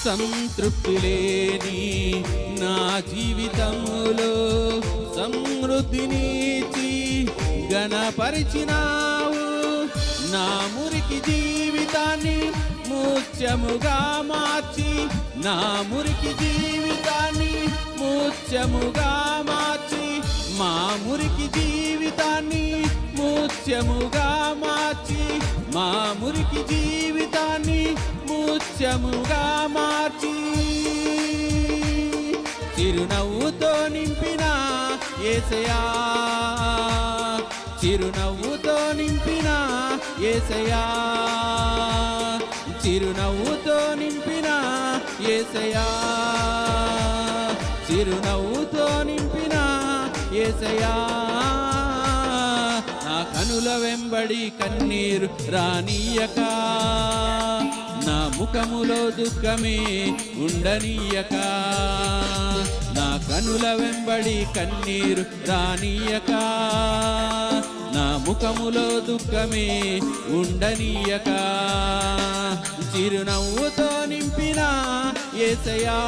సంతృప్తి లేని నా జీవితములో సమృద్ధినిచ్చి ఘనపరిచినావు. నా మురికి జీవితాన్ని ముత్యముగా మార్చి, నా మురికి జీవితాన్ని ముత్యముగా మార్చి, మా మురికి జీవితాన్ని ముత్యముగా మార్చి, మా మురికి జీవితాన్ని ముత్యముగా మార్చి, చిరునవ్వుతో నింపిన యేసయ్యా, చిరునవ్వుతో నింపిన యేసయ్యా, చిరునవ్వుతో నింపిన యేసయ్యా, చిరునవ్వుతో నింపిన యేసయ్యా. నా కనుల వెంబడి కన్నీరు రానీయక, నా ముఖములో దుఃఖమే ఉండనీయక, నా కనుల వెంబడి కన్నీరు రానీయక, నా ముఖములో దుఃఖమే ఉండనీయక, చిరునవ్వుతో నింపిన యేసయ్యా,